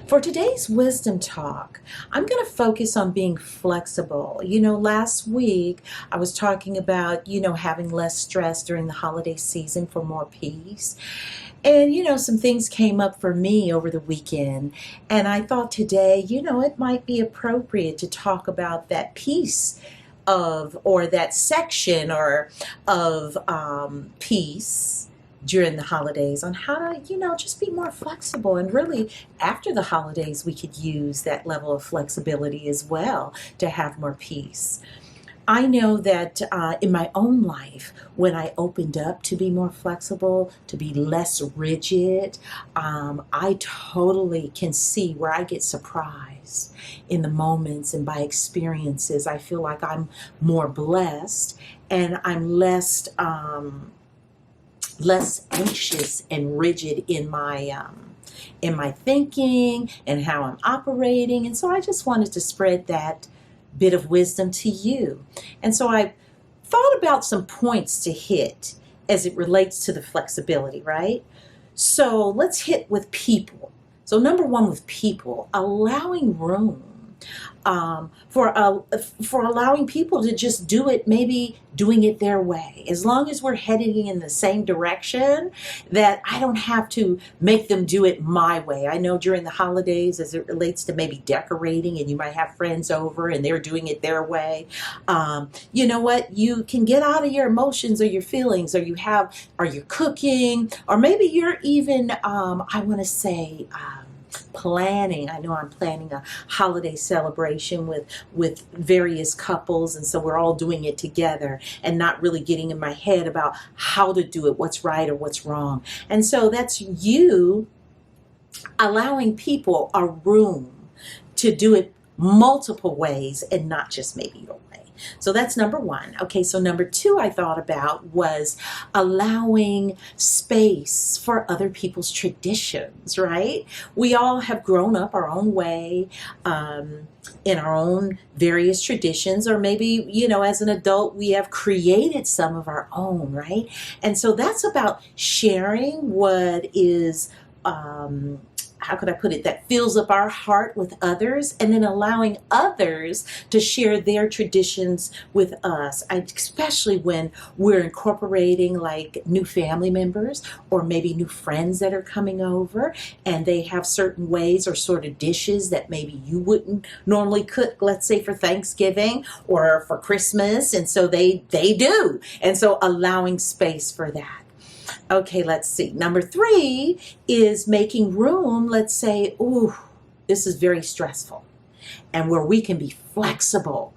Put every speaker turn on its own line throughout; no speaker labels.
For today's wisdom talk, I'm going to focus on being flexible. Last week I was talking about, having less stress during the holiday season for more peace. And, some things came up for me over the weekend. And I thought today, it might be appropriate to talk about that piece or that section of peace during the holidays, on how to, just be more flexible. And really, after the holidays, we could use that level of flexibility as well to have more peace. I know that in my own life, when I opened up to be more flexible, to be less rigid, I totally can see where I get surprised in the moments and by experiences. I feel like I'm more blessed and I'm less anxious and rigid in my thinking and how I'm operating. And so I just wanted to spread that bit of wisdom to you. And so I thought about some points to hit as it relates to the flexibility, right? So let's hit with people. So number one, with people, allowing room for allowing people to just do it, maybe doing it their way. As long as we're heading in the same direction, that I don't have to make them do it my way. I know during the holidays, as it relates to maybe decorating, and you might have friends over and they're doing it their way. You know what? You can get out of your emotions or your feelings, or you're cooking, or maybe you're even, I want to say, planning. I know I'm planning a holiday celebration with various couples, and so we're all doing it together and not really getting in my head about how to do it, what's right or what's wrong. And so that's you allowing people a room to do it multiple ways and not just maybe your way. So that's number one. Okay, so number two I thought about was allowing space for other people's traditions, right? We all have grown up our own way, in our own various traditions, or maybe, as an adult, we have created some of our own, right? And so that's about sharing what is, how could I put it, that fills up our heart with others, and then allowing others to share their traditions with us, especially when we're incorporating like new family members or maybe new friends that are coming over, and they have certain ways or sort of dishes that maybe you wouldn't normally cook, let's say for Thanksgiving or for Christmas, and so they do. And so allowing space for that. Okay, let's see. Number three is making room. Let's say, ooh, this is very stressful, and where we can be flexible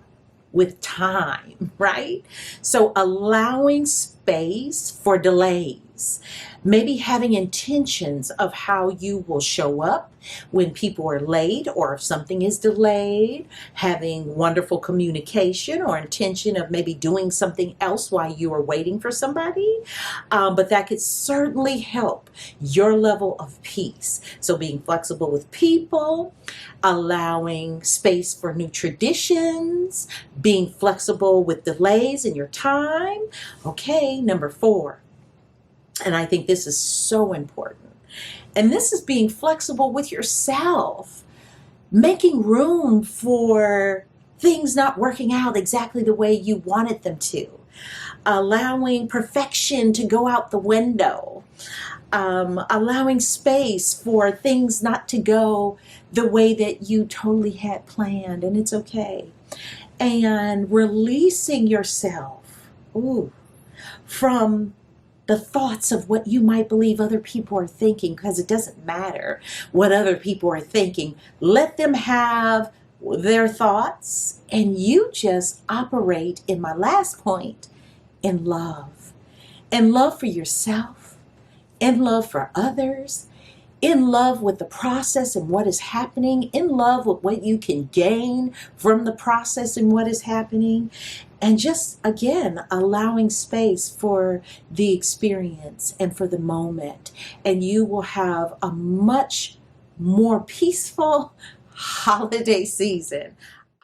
with time, right? So allowing space for delays, maybe having intentions of how you will show up when people are late or if something is delayed, having wonderful communication or intention of maybe doing something else while you are waiting for somebody. But that could certainly help your level of peace. So being flexible with people, allowing space for new traditions, being flexible with delays in your time. Okay, number four. And I think this is so important. And this is being flexible with yourself, making room for things not working out exactly the way you wanted them to, allowing perfection to go out the window, allowing space for things not to go the way that you totally had planned, and it's okay. And releasing yourself, from the thoughts of what you might believe other people are thinking, because it doesn't matter what other people are thinking. Let them have their thoughts, and you just operate, in my last point, in love. In love for yourself, in love for others, in love with the process and what is happening, in love with what you can gain from the process and what is happening, and just, again, allowing space for the experience and for the moment. And you will have a much more peaceful holiday season.